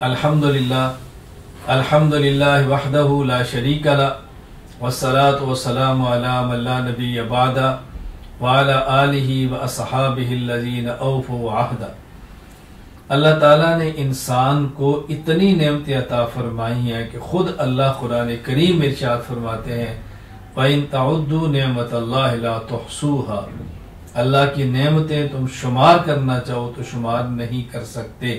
अल्हम्दुलिल्लाह वहदहु ला शरीका लह वस्सलातु वस्सलामु अला मन ला नबिय्य बअदा व अला आलिहि व अस्हाबिहि अल्लज़ीना औफू अहदा। अल्लाह ताला ने इंसान को इतनी नेमतें अता फरमाई हैं कि खुद अल्लाह कुरान करीम में इरशाद फरमाते हैं व इन तउद्दू नेमतल्लाहि ला तुहसूहा। अल्लाह की नेमतें तुम शुमार करना चाहो तो शुमार नहीं कर सकते।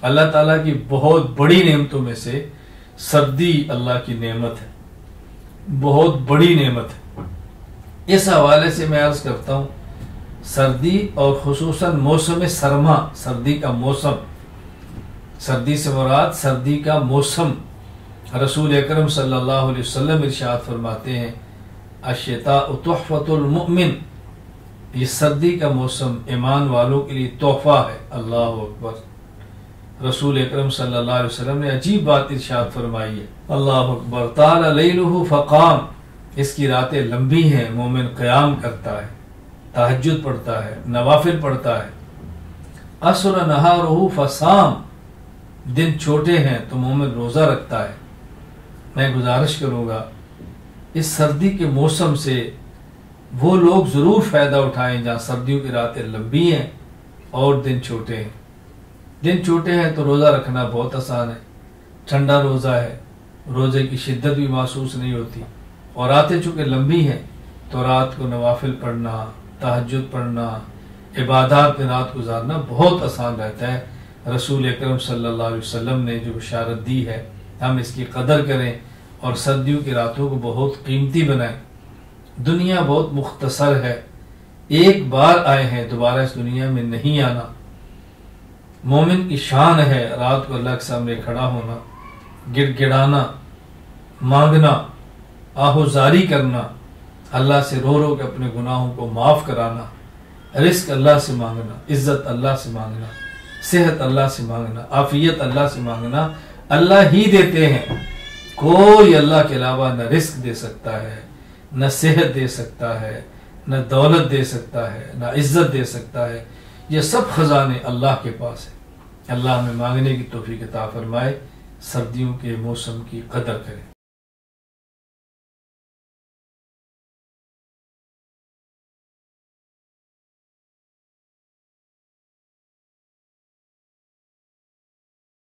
अल्लाह ताला की बहुत बड़ी नेमतों में से सर्दी अल्लाह की नेमत है, बहुत बड़ी नेमत है। इस हवाले से मैं अर्ज करता हूँ, सर्दी और खुसूसन मौसम सरमा, सर्दी का मौसम, सर्दी से मुराद सर्दी का मौसम। रसूल अकरम सल्लल्लाहु अलैहि वसल्लम इरशाद फरमाते हैं अश्शिताउ तुहफतुल मुमिन, ये सर्दी का मौसम ईमान वालों के लिए तोहफा है। अल्लाह अकबर। रसूल अकरम सल्लल्लाहु अलैहि वसल्लम ने अजीब बात इरशाद फरमाई है, अल्लाह अकबर। ताला लैलुहु फकाम, इसकी रातें लंबी हैं, मोमिन क़याम करता है, तहज्जुद पढ़ता है, नवाफिल पढ़ता है। असर नहारुहु फसाम, दिन छोटे हैं तो मोमिन रोज़ा रखता है। मैं गुजारिश करूँगा इस सर्दी के मौसम से वो लोग ज़रूर फ़ायदा उठाएं जहाँ सर्दियों की रातें लंबी हैं और दिन छोटे हैं। दिन छोटे हैं तो रोज़ा रखना बहुत आसान है, ठंडा रोज़ा है, रोज़े की शिद्दत भी महसूस नहीं होती। और रातें चूँकि लंबी हैं तो रात को नवाफिल पढ़ना, तहज्जुद पढ़ना, इबादत में रात गुजारना बहुत आसान रहता है। रसूल अकरम सल्लल्लाहु अलैहि वसल्लम ने जो बशारत दी है, हम इसकी कदर करें और सर्दियों की रातों को बहुत कीमती बनाएं। दुनिया बहुत मुख्तसर है, एक बार आए हैं, दोबारा इस दुनिया में नहीं आना। मोमिन की शान है रात को अल्लाह के सामने खड़ा होना, गिड़गिड़ाना, मांगना, आहुजारी करना, अल्लाह से रो रो के अपने गुनाहों को माफ कराना, रिस्क अल्लाह से मांगना, इज्जत अल्लाह से मांगना, सेहत अल्लाह से मांगना, आफियत अल्लाह से मांगना। अल्लाह ही देते हैं, कोई अल्लाह के अलावा न रिस्क दे सकता है, न सेहत दे सकता है, न दौलत दे सकता है, न इज्जत दे सकता है। ये सब खजाने अल्लाह के पास है। अल्लाह हमें मांगने की तौफीक अता फरमाए, सर्दियों के मौसम की कदर करें।